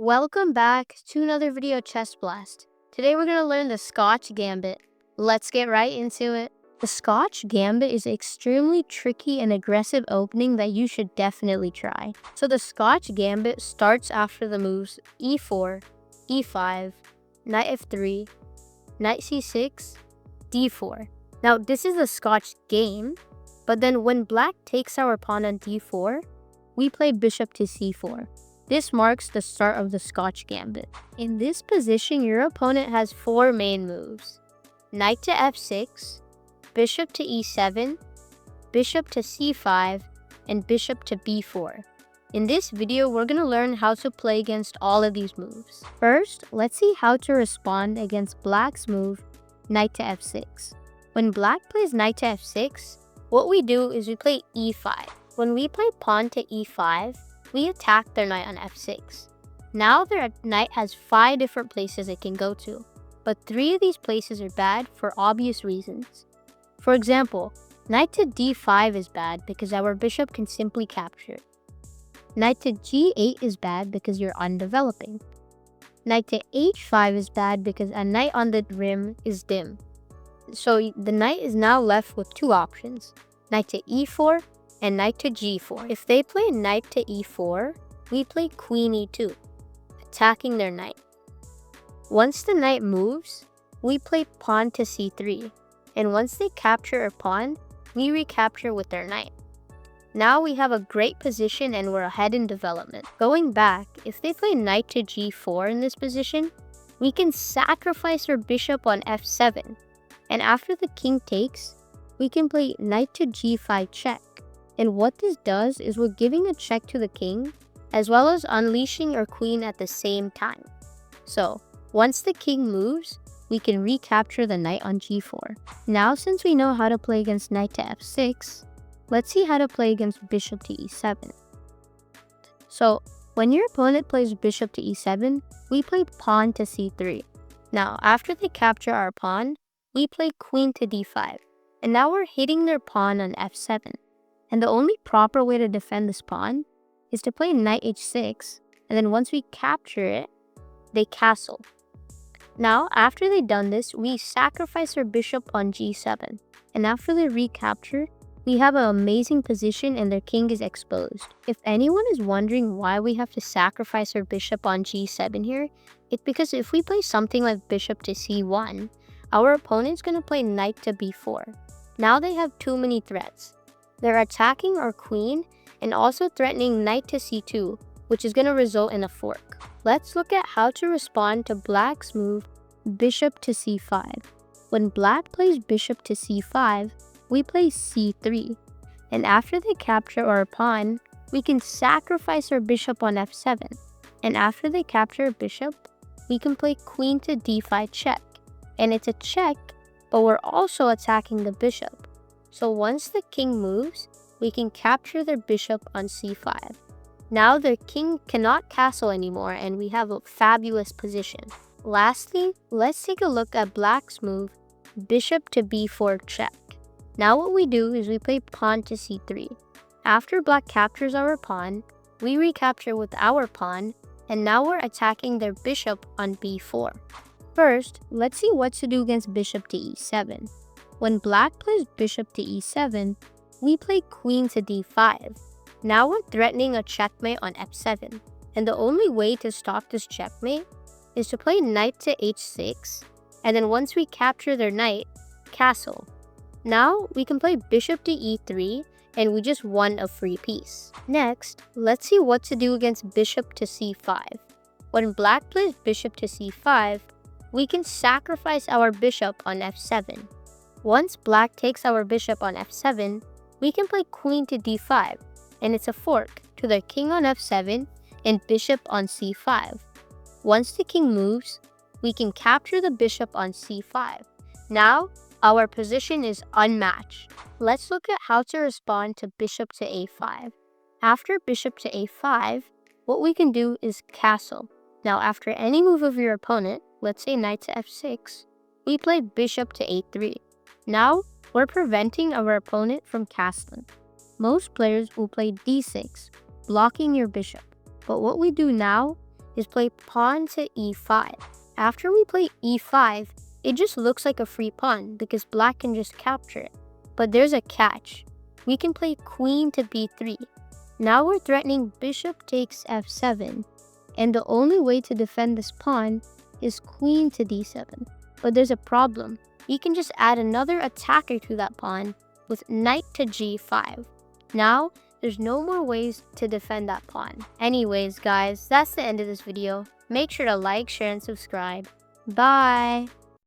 Welcome back to another video chess blast. Today we're going to learn the Scotch Gambit. Let's get right into it. The Scotch Gambit is an extremely tricky and aggressive opening that you should definitely try. So the Scotch Gambit starts after the moves e4, e5, knight f3, knight c6, d4. Now this is the Scotch game, but then when black takes our pawn on d4, we play bishop to c4. This marks the start of the Scotch Gambit. In this position, your opponent has 4 main moves: knight to f6, bishop to e7, bishop to c5, and bishop to b4. In this video, we're going to learn how to play against all of these moves. First, let's see how to respond against black's move, knight to f6. When black plays knight to f6, what we do is we play e5. When we play pawn to e5, we attack their knight on f6. Now their knight has 5 different places it can go to, but 3 of these places are bad for obvious reasons. For example, knight to d5 is bad because our bishop can simply capture it. Knight to g8 is bad because you're undeveloping. Knight to h5 is bad because a knight on the rim is dim. So the knight is now left with 2 options: knight to e4 and knight to g4. If they play knight to e4, we play queen e2, attacking their knight. Once the knight moves, we play pawn to c3, and once they capture a pawn, we recapture with their knight. Now we have a great position and we're ahead in development. Going back, if they play knight to g4 in this position, we can sacrifice our bishop on f7, and after the king takes, we can play knight to g5 check. And what this does is we're giving a check to the king, as well as unleashing our queen at the same time. So, once the king moves, we can recapture the knight on g4. Now, since we know how to play against knight to f6, let's see how to play against bishop to e7. So, when your opponent plays bishop to e7, we play pawn to c3. Now, after they capture our pawn, we play queen to d5. And now we're hitting their pawn on f7. And the only proper way to defend this pawn is to play knight h6, and then once we capture it, they castle. Now, after they've done this, we sacrifice our bishop on g7, and after they recapture, we have an amazing position and their king is exposed. If anyone is wondering why we have to sacrifice our bishop on g7 here, it's because if we play something like bishop to c1, our opponent's going to play knight to b4. Now they have too many threats. They're attacking our queen and also threatening knight to c2, which is going to result in a fork. Let's look at how to respond to black's move, bishop to c5. When black plays bishop to c5, we play c3. And after they capture our pawn, we can sacrifice our bishop on f7. And after they capture a bishop, we can play queen to d5 check. And it's a check, but we're also attacking the bishop. So once the king moves, we can capture their bishop on c5. Now their king cannot castle anymore and we have a fabulous position. Lastly, let's take a look at black's move, bishop to b4 check. Now what we do is we play pawn to c3. After black captures our pawn, we recapture with our pawn, and now we're attacking their bishop on b4. First, let's see what to do against bishop to e7. When black plays bishop to e7, we play queen to d5. Now we're threatening a checkmate on f7. And the only way to stop this checkmate is to play knight to h6, and then once we capture their knight, castle. Now we can play bishop to e3, and we just won a free piece. Next, let's see what to do against bishop to c5. When black plays bishop to c5, we can sacrifice our bishop on f7. Once black takes our bishop on f7, we can play queen to d5, and it's a fork to their king on f7 and bishop on c5. Once the king moves, we can capture the bishop on c5. Now, our position is unmatched. Let's look at how to respond to bishop to a5. After bishop to a5, what we can do is castle. Now, after any move of your opponent, let's say knight to f6, we play bishop to a3. Now, we're preventing our opponent from castling. Most players will play d6, blocking your bishop. But what we do now is play pawn to e5. After we play e5, it just looks like a free pawn because black can just capture it. But there's a catch. We can play queen to b3. Now we're threatening bishop takes f7. And the only way to defend this pawn is queen to d7. But there's a problem. We can just add another attacker to that pawn with knight to g5. Now, there's no more ways to defend that pawn. Anyways, guys, that's the end of this video. Make sure to like, share, and subscribe. Bye!